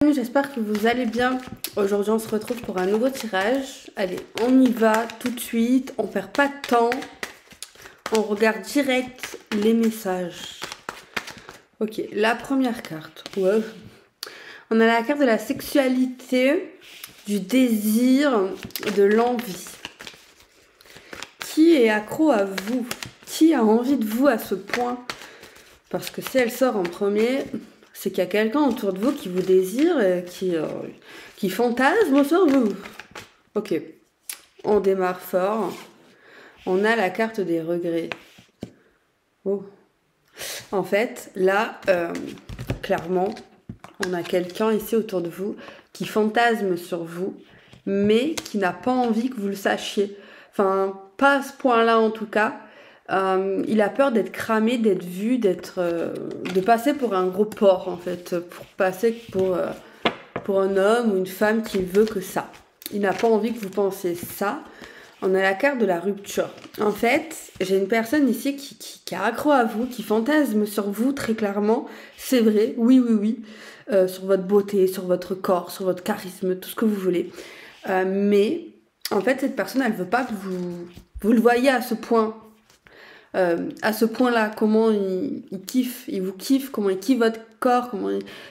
amis, j'espère que vous allez bien. Aujourd'hui, on se retrouve pour un nouveau tirage. Allez, on y va tout de suite. On perd pas de temps. On regarde direct les messages. Ok, la première carte. Ouais. On a la carte de la sexualité, du désir, de l'envie. Qui est accro à vous? Qui a envie de vous à ce point? Parce que si elle sort en premier, c'est qu'il y a quelqu'un autour de vous qui vous désire, et qui fantasme sur vous. Ok, on démarre fort. On a la carte des regrets. Oh. En fait, là, clairement, on a quelqu'un ici autour de vous qui fantasme sur vous, mais qui n'a pas envie que vous le sachiez. Enfin, pas à ce point-là en tout cas. Il a peur d'être cramé, d'être vu, de passer pour un gros porc en fait, pour passer pour un homme ou une femme qui veut que ça. Il n'a pas envie que vous pensiez ça. On a la carte de la rupture. En fait, j'ai une personne ici qui est accro à vous, qui fantasme sur vous très clairement. C'est vrai, oui. Sur votre beauté, sur votre corps, sur votre charisme, tout ce que vous voulez. Mais en fait, cette personne, elle veut pas que vous le voyez à ce point. À ce point-là, comment il kiffe, il vous kiffe, comment il kiffe votre corps,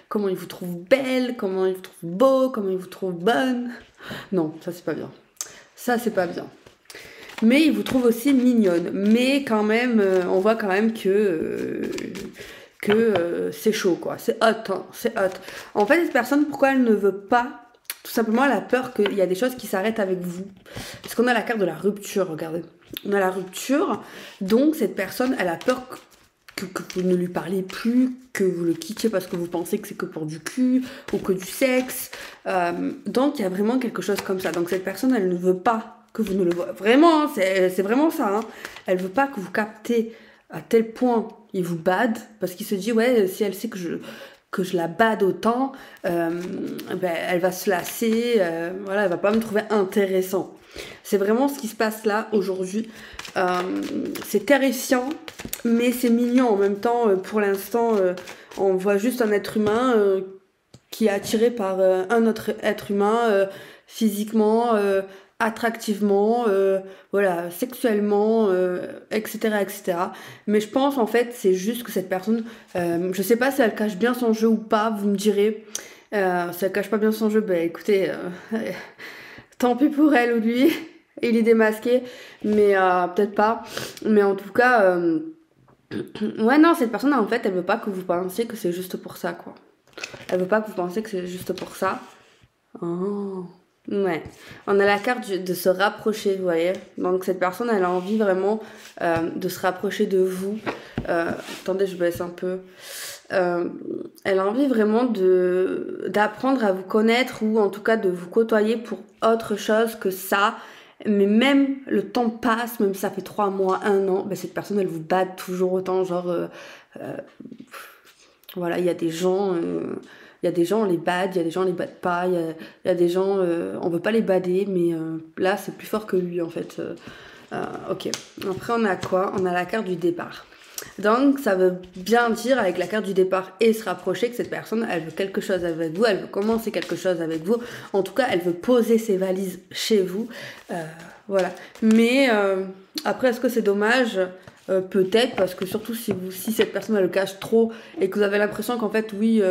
comment il vous trouve belle, comment il vous trouve beau, comment il vous trouve bonne. Non, ça c'est pas bien. Ça c'est pas bien. Mais il vous trouve aussi mignonne. Mais quand même, on voit quand même que c'est chaud quoi. C'est hot, hein, c'est hot. En fait, cette personne, pourquoi elle ne veut pas? Tout simplement, elle a peur qu'il y a des choses qui s'arrêtent avec vous. Parce qu'on a la carte de la rupture, regardez. On a la rupture, donc cette personne, elle a peur que vous ne lui parliez plus, que vous le quittiez parce que vous pensez que c'est que pour du cul ou que du sexe. Donc il y a vraiment quelque chose comme ça. Donc cette personne, elle ne veut pas que vous ne le voyez. Vraiment, hein, c'est vraiment ça. Hein. Elle veut pas que vous captez à tel point il vous bade, parce qu'il se dit, ouais, si elle sait que je la bade autant, elle va se lasser, voilà, elle va pas me trouver intéressant. C'est vraiment ce qui se passe là aujourd'hui. C'est terrifiant, mais c'est mignon en même temps. Pour l'instant, on voit juste un être humain qui est attiré par un autre être humain physiquement, attractivement, voilà, sexuellement, etc. Mais je pense en fait c'est juste que cette personne, je sais pas si elle cache bien son jeu ou pas, vous me direz. Si elle cache pas bien son jeu, ben écoutez, tant pis pour elle ou lui, il est démasqué, mais peut-être pas. Mais en tout cas, ouais non, cette personne en fait elle veut pas que vous pensiez que c'est juste pour ça quoi. Elle veut pas que vous pensiez que c'est juste pour ça. Oh. Ouais, on a la carte de se rapprocher, vous voyez. Donc cette personne, elle a envie vraiment de se rapprocher de vous. Attendez, je baisse un peu. Elle a envie vraiment d'apprendre à vous connaître ou en tout cas de vous côtoyer pour autre chose que ça. Mais même le temps passe, même si ça fait 3 mois, 1 an, ben cette personne, elle vous bat toujours autant. Genre, voilà, il y a des gens... Il y a des gens, on les bade, il y a des gens, on les bade pas, il y a des gens, on veut pas les bader, mais là, c'est plus fort que lui, en fait. Ok. Après, on a quoi? On a la carte du départ. Donc, ça veut bien dire, avec la carte du départ et se rapprocher, que cette personne, elle veut quelque chose avec vous, elle veut commencer quelque chose avec vous. En tout cas, elle veut poser ses valises chez vous. Voilà. Mais après, est-ce que c'est dommage? Peut-être, parce que surtout si cette personne, elle le cache trop et que vous avez l'impression qu'en fait, oui...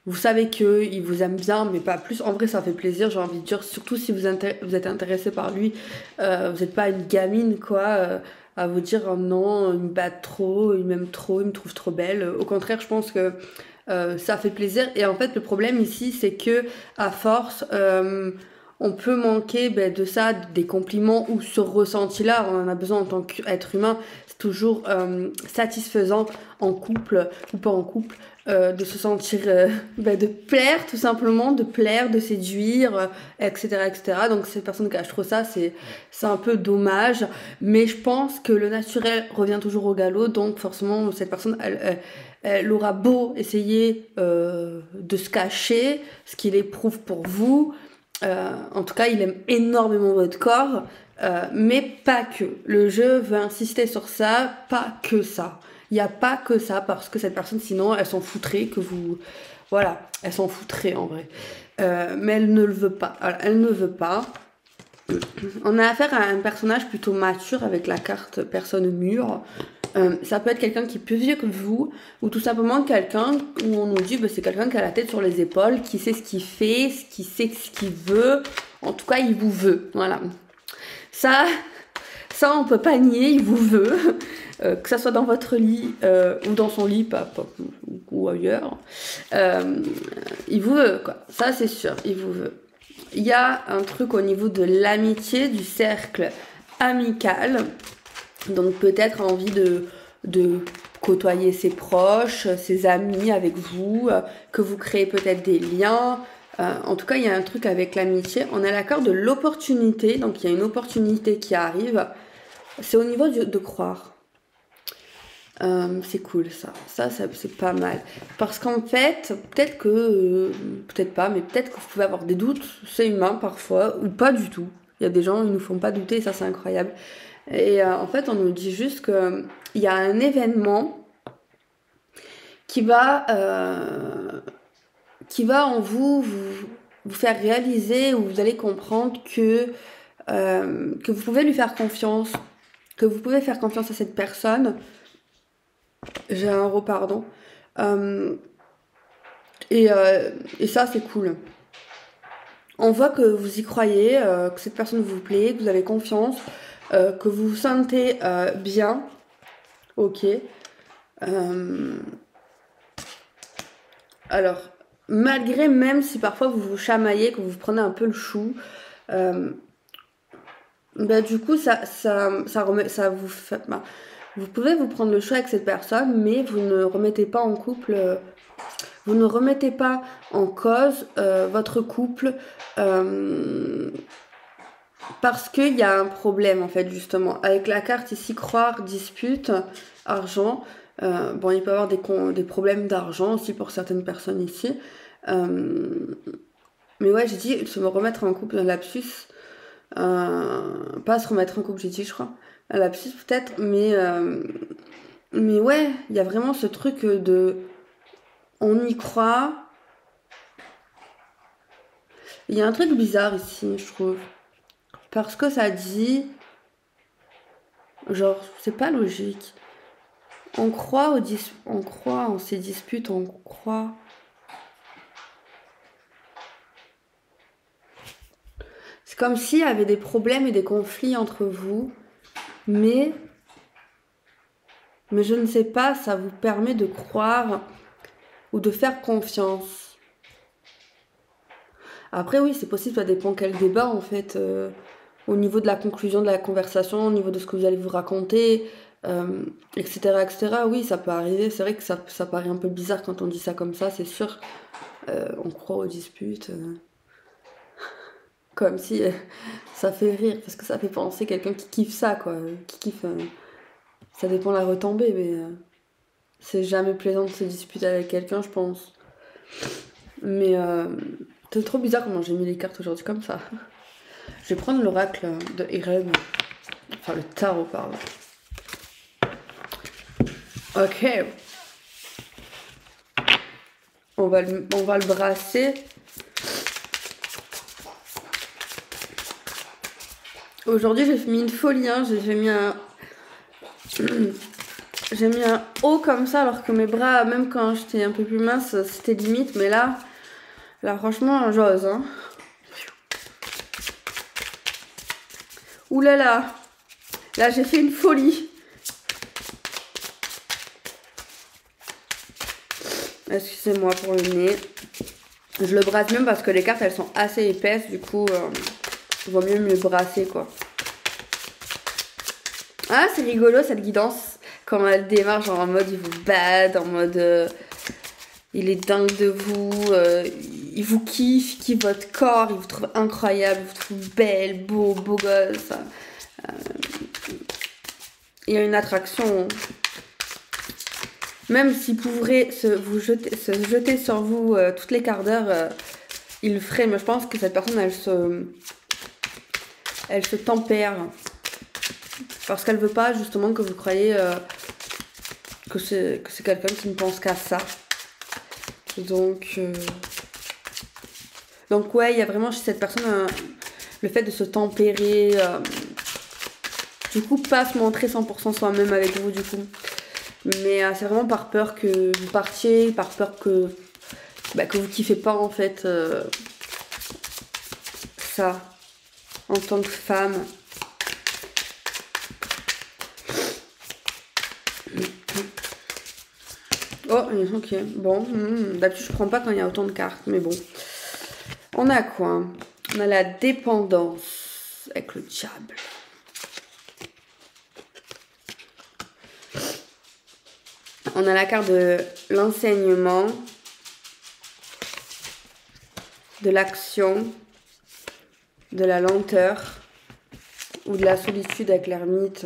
vous savez qu'il vous aime bien, mais pas plus. En vrai, ça fait plaisir, j'ai envie de dire. Surtout si vous êtes intéressé par lui. Vous n'êtes pas une gamine, quoi, à vous dire oh non, il me bat trop, il m'aime trop, il me trouve trop belle. Au contraire, je pense que ça fait plaisir. Et en fait, le problème ici, c'est que à force, on peut manquer de ça, des compliments ou ce ressenti-là. On en a besoin en tant qu'être humain. C'est toujours satisfaisant en couple ou pas en couple. De se sentir, de plaire tout simplement, de plaire, de séduire, etc. Donc ces personnes cachent trop ça, c'est un peu dommage, mais je pense que le naturel revient toujours au galop, donc forcément cette personne, elle aura beau essayer de se cacher ce qu'il éprouve pour vous, en tout cas il aime énormément votre corps, mais pas que. Le jeu veut insister sur ça, pas que ça. Il n'y a pas que ça, parce que cette personne, sinon, elle s'en foutrait que vous Voilà, elle s'en foutrait en vrai. Mais elle ne le veut pas. Alors, elle ne veut pas. On a affaire à un personnage plutôt mature avec la carte personne mûre. Ça peut être quelqu'un qui est plus vieux que vous, ou tout simplement quelqu'un où on nous dit bah, c'est quelqu'un qui a la tête sur les épaules, qui sait ce qu'il fait, qui sait ce qu'il veut. En tout cas, il vous veut. Voilà. Ça on peut pas nier, il vous veut. Que ça soit dans votre lit ou dans son lit, ou ailleurs. Il vous veut, quoi. Ça, c'est sûr, il vous veut. Il y a un truc au niveau de l'amitié, du cercle amical. Donc peut-être envie de côtoyer ses proches, ses amis avec vous, que vous créez peut-être des liens. En tout cas, il y a un truc avec l'amitié. On a l'accord de l'opportunité. Donc il y a une opportunité qui arrive. C'est au niveau de croire. C'est cool ça c'est pas mal. Parce qu'en fait, peut-être que, peut-être pas, mais peut-être que vous pouvez avoir des doutes, c'est humain parfois, ou pas du tout. Il y a des gens, ils nous font pas douter, et ça c'est incroyable. Et en fait, on nous dit juste qu'il y a un événement qui va en vous faire réaliser, ou vous allez comprendre que vous pouvez lui faire confiance, que vous pouvez faire confiance à cette personne. J'ai un euro, pardon. Et ça, c'est cool. On voit que vous y croyez, que cette personne vous plaît, que vous avez confiance, que vous vous sentez bien. Ok. Alors, malgré, même si parfois vous vous chamaillez, que vous prenez un peu le chou, bah, du coup, ça vous fait... Bah, vous pouvez vous prendre le choix avec cette personne, mais vous ne remettez pas en couple, vous ne remettez pas en cause votre couple parce qu'il y a un problème en fait justement. Avec la carte ici, croire, dispute, argent, bon il peut y avoir des problèmes d'argent aussi pour certaines personnes ici. Mais ouais, j'ai dit se me remettre en couple, un lapsus. Pas se remettre en couple, j'ai dit je crois. Un lapsus peut-être, mais ouais, il y a vraiment ce truc de... On y croit. Il y a un truc bizarre ici, je trouve. Parce que ça dit... Genre, c'est pas logique. On croit en ces disputes, on croit... C'est comme s'il y avait des problèmes et des conflits entre vous, mais je ne sais pas, ça vous permet de croire ou de faire confiance. Après oui, c'est possible, ça dépend quel débat en fait, au niveau de la conclusion de la conversation, au niveau de ce que vous allez vous raconter, etc., etc. Oui, ça peut arriver, c'est vrai que ça paraît un peu bizarre quand on dit ça comme ça, c'est sûr. On croit aux disputes, comme si ça fait rire, parce que ça fait penser quelqu'un qui kiffe ça, quoi, qui kiffe... ça dépend de la retombée, mais c'est jamais plaisant de se disputer avec quelqu'un, je pense. Mais c'est trop bizarre comment j'ai mis les cartes aujourd'hui comme ça. Je vais prendre l'oracle de Irène. Enfin, le tarot, pardon. Ok. On va le brasser. Aujourd'hui, j'ai mis une folie, hein. J'ai mis un... J'ai mis un haut comme ça, alors que mes bras, même quand j'étais un peu plus mince, c'était limite. Mais là franchement, j'ose, hein. Ouh là là. Là, j'ai fait une folie. Excusez-moi pour le nez. Je le brasse même parce que les cartes, elles sont assez épaisses. Du coup, il vaut mieux me brasser, quoi. Ah, c'est rigolo, cette guidance. Quand elle démarre, genre en mode il vous bad, en mode il est dingue de vous, il vous kiffe, il kiffe votre corps, il vous trouve incroyable, il vous trouve belle, beau gosse. Il y a une attraction. Même s'il pourrait se jeter sur vous toutes les quarts d'heure, il le ferait. Mais je pense que cette personne, elle se tempère. Parce qu'elle veut pas justement que vous croyez que c'est quelqu'un qui ne pense qu'à ça. Donc ouais, il y a vraiment chez cette personne le fait de se tempérer, du coup pas se montrer 100% soi-même avec vous du coup. Mais c'est vraiment par peur que vous partiez, par peur que vous kiffez pas en fait ça en tant que femme. Oh, ok, bon, d'habitude je prends pas quand il y a autant de cartes, mais bon. On a quoi? On a la dépendance avec le diable. On a la carte de l'enseignement, de l'action, de la lenteur ou de la solitude avec l'ermite.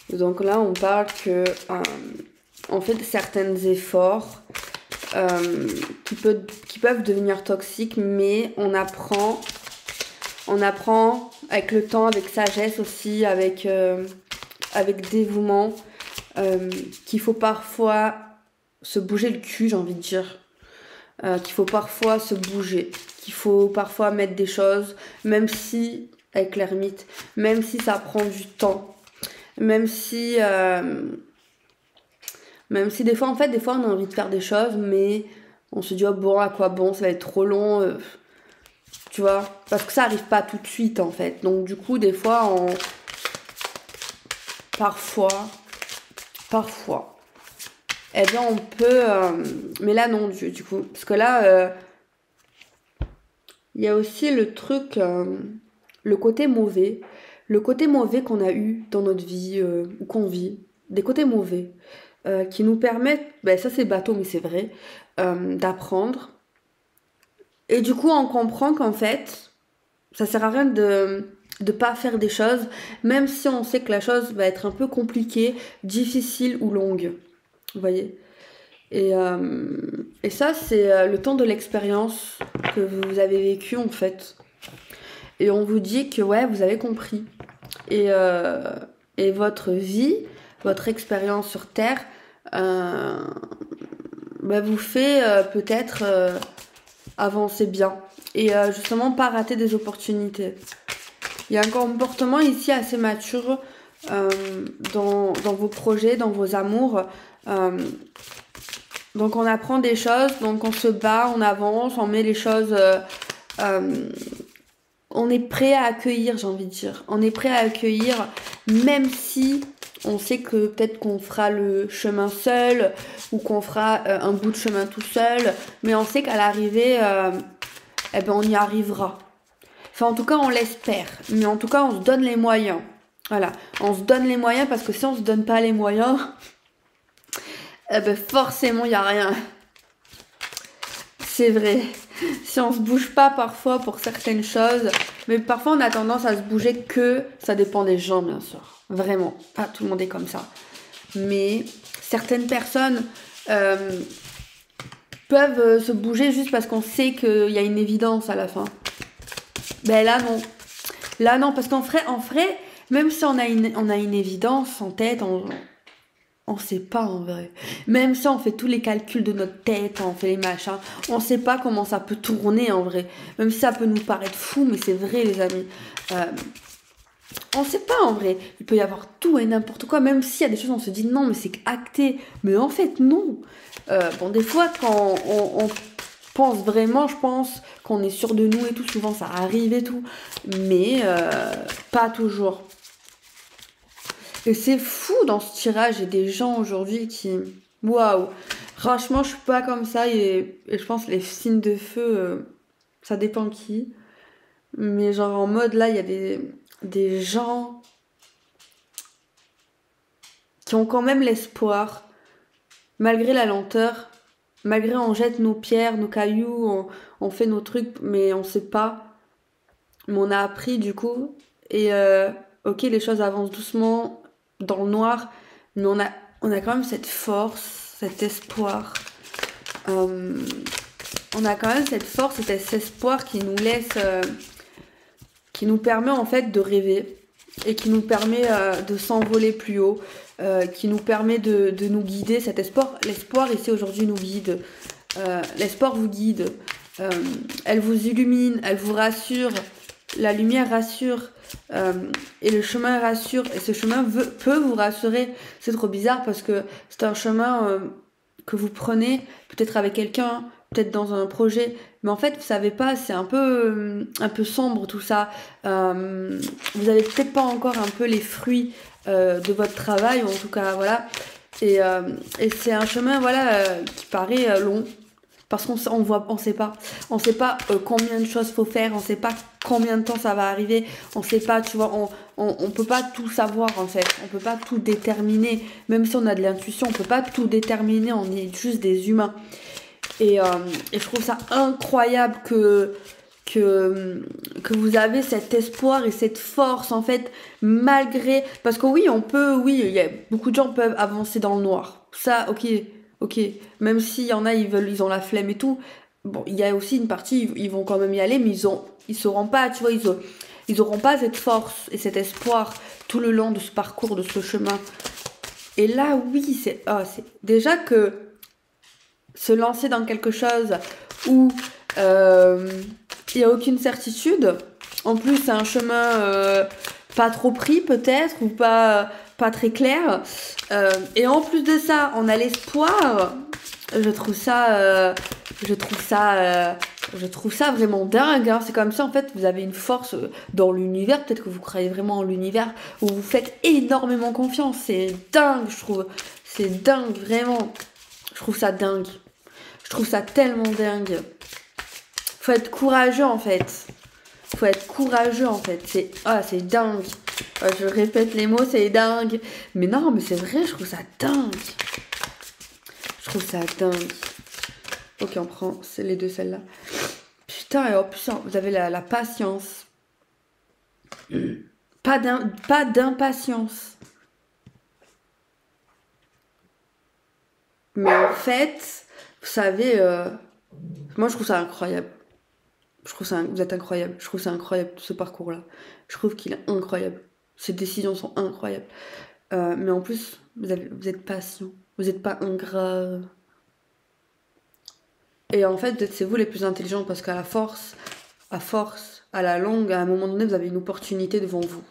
Donc là, on parle que en fait certains efforts qui peuvent devenir toxiques, mais on apprend avec le temps, avec sagesse aussi, avec dévouement, qu'il faut parfois se bouger le cul, j'ai envie de dire. Qu'il faut parfois se bouger, qu'il faut parfois mettre des choses, même si, avec l'ermite, même si ça prend du temps, même si des fois, on a envie de faire des choses, mais on se dit, oh bon, à quoi bon, ça va être trop long, tu vois, parce que ça arrive pas tout de suite, en fait. Donc, du coup, des fois, parfois, eh bien, on peut, mais là, non, du coup, parce que là, il y a aussi le truc, le côté mauvais qu'on a eu dans notre vie, ou qu'on vit, des côtés mauvais, qui nous permettent, ça c'est bateau mais c'est vrai, d'apprendre. Et du coup on comprend qu'en fait, ça sert à rien de pas faire des choses, même si on sait que la chose va être un peu compliquée, difficile ou longue. Vous voyez ? Et ça c'est le temps de l'expérience que vous avez vécu en fait. Et on vous dit que ouais, vous avez compris. Et votre vie, votre expérience sur Terre, vous fait peut-être avancer bien. Et justement, pas rater des opportunités. Il y a un comportement ici assez mature dans vos projets, dans vos amours. Donc on apprend des choses, donc on se bat, on avance, on met les choses... on est prêt à accueillir, j'ai envie de dire. On est prêt à accueillir, même si on sait que peut-être qu'on fera le chemin seul ou qu'on fera un bout de chemin tout seul. Mais on sait qu'à l'arrivée, on y arrivera. Enfin, en tout cas, on l'espère. Mais en tout cas, on se donne les moyens. Voilà. On se donne les moyens parce que si on se donne pas les moyens, forcément, il n'y a rien. C'est vrai. Si on se bouge pas parfois pour certaines choses, mais parfois on a tendance à se bouger que ça dépend des gens bien sûr, vraiment, pas tout le monde est comme ça, mais certaines personnes peuvent se bouger juste parce qu'on sait qu'il y a une évidence à la fin. Là non, parce qu'en vrai, même si on a une évidence en tête, on sait pas en vrai. Même si on fait tous les calculs de notre tête, on fait les machins, on sait pas comment ça peut tourner en vrai. Même si ça peut nous paraître fou, mais c'est vrai les amis. On sait pas en vrai. Il peut y avoir tout et n'importe quoi. Même s'il y a des choses, on se dit non, mais c'est acté. Mais en fait, non. Des fois, quand on pense vraiment, je pense qu'on est sûr de nous et tout. Souvent, ça arrive et tout. Mais pas toujours. Et c'est fou dans ce tirage, il y a des gens aujourd'hui qui... Waouh! Franchement, je suis pas comme ça et je pense que les signes de feu, ça dépend qui. Mais genre en mode là, il y a des gens qui ont quand même l'espoir, malgré la lenteur, malgré on jette nos pierres, nos cailloux, on fait nos trucs, mais on sait pas. Mais on a appris du coup. Et ok, les choses avancent doucement dans le noir, mais on a quand même cette force, cet espoir. On a quand même cette force, cet espoir qui nous laisse, qui nous permet en fait de rêver. et qui nous permet de s'envoler plus haut, qui nous permet de nous guider. Cet espoir, l'espoir ici aujourd'hui nous guide. L'espoir vous guide. Elle vous illumine, elle vous rassure. La lumière rassure et le chemin rassure. Et ce chemin peut vous rassurer. C'est trop bizarre parce que c'est un chemin que vous prenez peut-être avec quelqu'un, peut-être dans un projet, mais en fait vous savez pas, c'est un peu sombre tout ça. Vous avez peut-être pas encore un peu les fruits de votre travail, ou en tout cas voilà. Et c'est un chemin voilà qui paraît long. Parce qu'on sait pas combien de choses faut faire, on sait pas combien de temps ça va arriver, on sait pas, tu vois, on peut pas tout savoir en fait, on peut pas tout déterminer, même si on a de l'intuition, on peut pas tout déterminer, on est juste des humains. Et je trouve ça incroyable que vous avez cet espoir et cette force en fait, malgré, parce que oui, il y a beaucoup de gens peuvent avancer dans le noir, ça, ok, même s'il y en a, ils ont la flemme et tout. Bon, il y a aussi une partie, ils vont quand même y aller, mais ils sauront pas, tu vois, ils auront pas cette force et cet espoir tout le long de ce parcours, de ce chemin. Et là, oui, c'est déjà que se lancer dans quelque chose où il n'y a aucune certitude. En plus, c'est un chemin pas trop pris peut-être, ou pas très clair. Et en plus de ça, on a l'espoir. Je trouve ça vraiment dingue. Hein. C'est comme ça, en fait, vous avez une force dans l'univers. Peut-être que vous croyez vraiment en l'univers, où vous faites énormément confiance. C'est dingue, je trouve. C'est dingue, vraiment. Je trouve ça dingue. Je trouve ça tellement dingue. Faut être courageux, en fait. Faut être courageux, en fait. C'est dingue. Je répète les mots, c'est dingue. Mais non, mais c'est vrai, je trouve ça dingue. Je trouve ça dingue. Ok, on prend les deux, celles-là. Putain, et en plus, vous avez la patience. Pas d'impatience. Mais en fait, vous savez, moi je trouve ça incroyable. Vous êtes incroyable. Je trouve ça incroyable, ce parcours-là. Je trouve qu'il est incroyable. Ces décisions sont incroyables. Mais en plus, vous êtes patient. Vous n'êtes pas ingrat. Et en fait, c'est vous les plus intelligents parce qu'à force, à la longue, à un moment donné, vous avez une opportunité devant vous.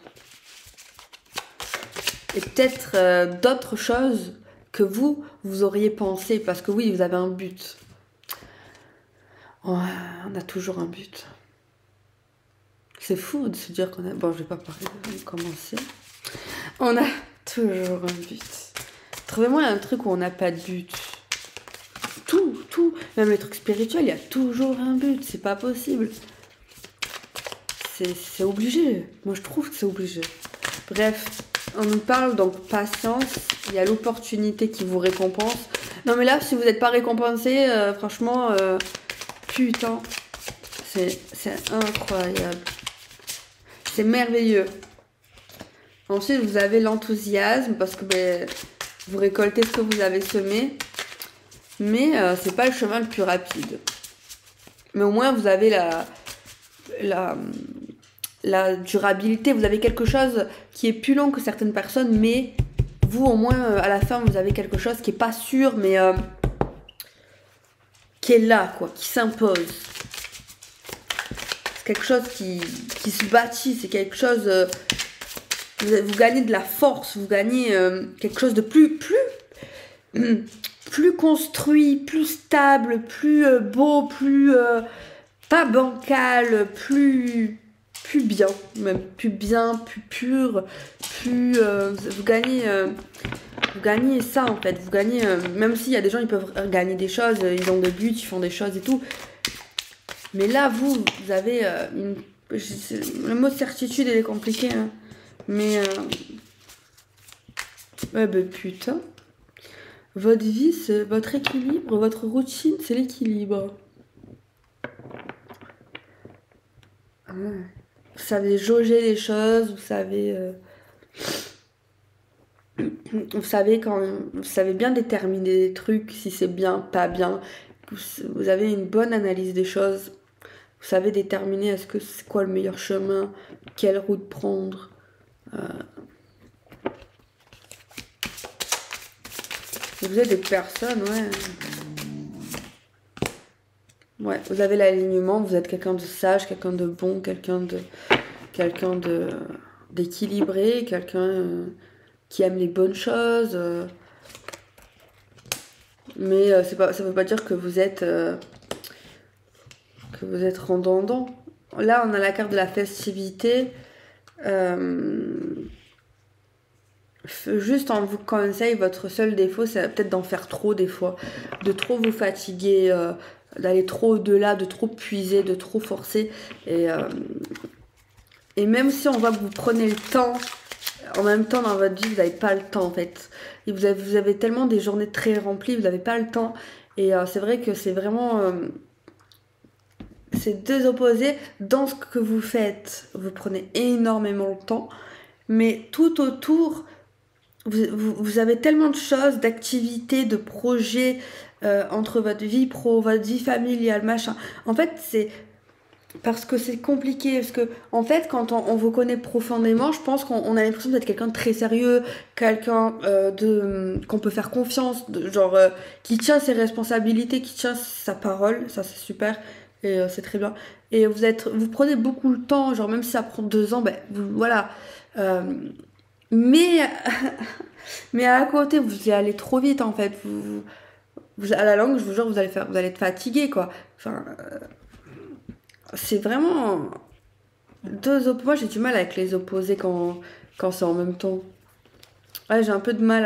Et peut-être d'autres choses que vous auriez pensé. Parce que oui, vous avez un but. On a toujours un but. C'est fou de se dire qu'on a... Bon, je vais pas commencer. On a toujours un but. Trouvez-moi un truc où on n'a pas de but. Tout. Même les trucs spirituels, il y a toujours un but. C'est pas possible. C'est obligé. Moi, je trouve que c'est obligé. Bref, on nous parle donc patience. Il y a l'opportunité qui vous récompense. Non, mais là, si vous n'êtes pas récompensé, franchement... Putain, c'est incroyable. C'est merveilleux. Ensuite, vous avez l'enthousiasme parce que vous récoltez ce que vous avez semé. Mais c'est pas le chemin le plus rapide. Mais au moins, vous avez la durabilité. Vous avez quelque chose qui est plus long que certaines personnes. Mais vous, au moins, à la fin, vous avez quelque chose qui est pas sûr, mais... qui est là, quoi, qui s'impose. C'est quelque chose qui se bâtit, c'est quelque chose... vous gagnez de la force, vous gagnez quelque chose de plus construit, plus stable, plus beau, plus... pas bancal, plus bien, même plus bien, plus pur, plus... vous gagnez ça en fait, vous gagnez, même s'il y a des gens ils peuvent gagner des choses, ils ont des buts, ils font des choses et tout. Mais là, vous avez le mot certitude, il est compliqué, hein. Mais... ouais, putain. Votre vie, c'est votre équilibre, votre routine, c'est l'équilibre. Vous savez jauger les choses, vous savez... vous savez bien déterminer des trucs, si c'est bien, pas bien. Vous avez une bonne analyse des choses. Vous savez déterminer est-ce que c'est quoi le meilleur chemin, quelle route prendre. Vous êtes des personnes, ouais. Ouais, vous avez l'alignement, vous êtes quelqu'un de sage, quelqu'un de bon, quelqu'un de d'équilibré, quelqu'un qui aime les bonnes choses. Mais ça veut pas dire que vous êtes redondant. Là, on a la carte de la festivité. Juste on vous conseille, votre seul défaut, c'est peut-être d'en faire trop des fois, de trop vous fatiguer, d'aller trop au-delà, de trop puiser, de trop forcer. Et même si on voit que vous prenez le temps, en même temps dans votre vie, vous n'avez pas le temps en fait. Et vous avez tellement des journées très remplies, vous n'avez pas le temps. Et c'est vrai que c'est vraiment... c'est deux opposés. Dans ce que vous faites, vous prenez énormément le temps. Mais tout autour... Vous avez tellement de choses, d'activités, de projets entre votre vie pro, votre vie familiale, machin. En fait, c'est parce que c'est compliqué. Parce que, en fait, quand on vous connaît profondément, je pense qu'on a l'impression d'être quelqu'un de très sérieux, quelqu'un qu'on peut faire confiance, qui tient ses responsabilités, qui tient sa parole. Ça, c'est super. Et c'est très bien. Et vous prenez beaucoup le temps, genre même si ça prend 2 ans, voilà. Mais à côté, vous y allez trop vite en fait. À la langue, je vous jure, vous allez être fatigué quoi. Enfin, c'est vraiment deux opposés. Moi, j'ai du mal avec les opposés quand c'est en même temps. Ouais, j'ai un peu de mal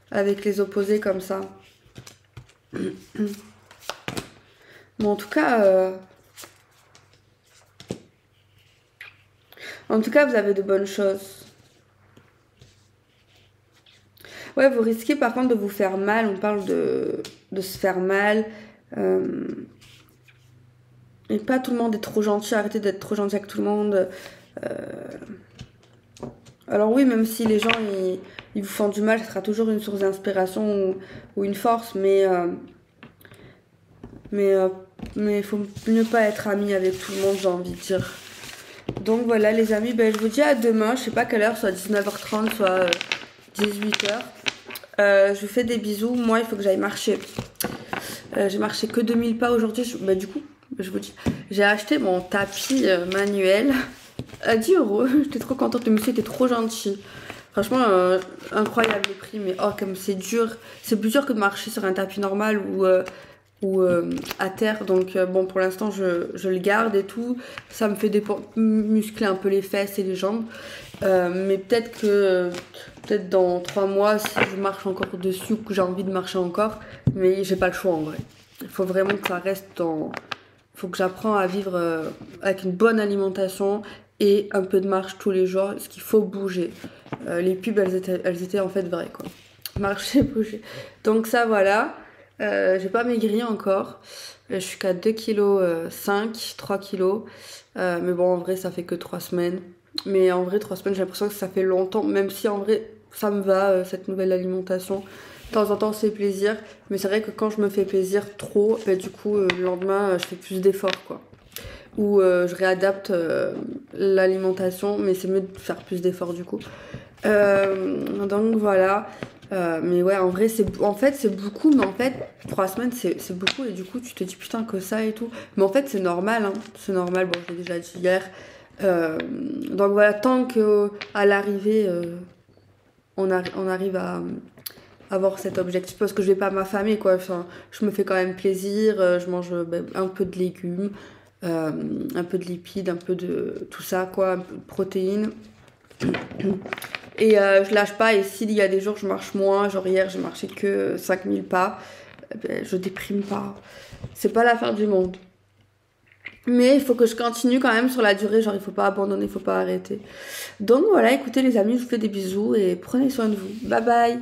avec les opposés comme ça. Mais en tout cas, vous avez de bonnes choses. Ouais, vous risquez par contre de vous faire mal. On parle de se faire mal. Et pas tout le monde est trop gentil. Arrêtez d'être trop gentil avec tout le monde. Alors oui, même si les gens ils vous font du mal, ça sera toujours une source d'inspiration ou une force. Mais il faut mieux pas être ami avec tout le monde, j'ai envie de dire. Donc voilà les amis, je vous dis à demain. Je sais pas quelle heure, soit 19h30, soit 18h. Je vous fais des bisous. Moi, il faut que j'aille marcher. J'ai marché que 2000 pas aujourd'hui. Du coup, je vous dis, j'ai acheté mon tapis manuel à 10 €. J'étais trop contente. Le monsieur était trop gentil. Franchement, incroyable le prix. Mais oh, comme c'est dur. C'est plus dur que de marcher sur un tapis normal ou à terre. Donc, bon, pour l'instant, je le garde et tout. Ça me fait muscler un peu les fesses et les jambes. Mais peut-être dans 3 mois, si je marche encore dessus ou que j'ai envie de marcher encore, mais j'ai pas le choix en vrai. Il faut vraiment que ça reste il faut que j'apprenne à vivre avec une bonne alimentation et un peu de marche tous les jours, parce qu'il faut bouger. Les pubs, elles étaient en fait vraies, quoi. Marcher, bouger. Donc ça, voilà. J'ai pas maigri encore. Je suis qu'à 2,5 kg, 3 kg. Mais bon, en vrai, ça fait que 3 semaines. Mais en vrai, 3 semaines, j'ai l'impression que ça fait longtemps, même si en vrai, ça me va, cette nouvelle alimentation. De temps en temps, c'est plaisir. Mais c'est vrai que quand je me fais plaisir trop, du coup, le lendemain, je fais plus d'efforts, quoi. Ou je réadapte l'alimentation, mais c'est mieux de faire plus d'efforts, du coup. Donc, voilà. Mais ouais, en vrai, c'est beaucoup, mais en fait, 3 semaines, c'est beaucoup. Et du coup, tu te dis, putain, que ça et tout. Mais en fait, c'est normal, hein. C'est normal, bon, je l'ai déjà dit hier. Donc voilà, tant qu'à l'arrivée on arrive à avoir cet objectif, parce que je vais pas m'affamer quoi, enfin, je me fais quand même plaisir, je mange un peu de légumes, un peu de lipides, un peu de tout ça quoi, un peu de protéines et je lâche pas. Et s'il y a des jours je marche moins, genre hier j'ai marché que 5000 pas, je déprime pas, c'est pas la fin du monde. Mais il faut que je continue quand même sur la durée, genre il faut pas abandonner, il faut pas arrêter. Donc voilà, écoutez les amis, je vous fais des bisous et prenez soin de vous. Bye bye!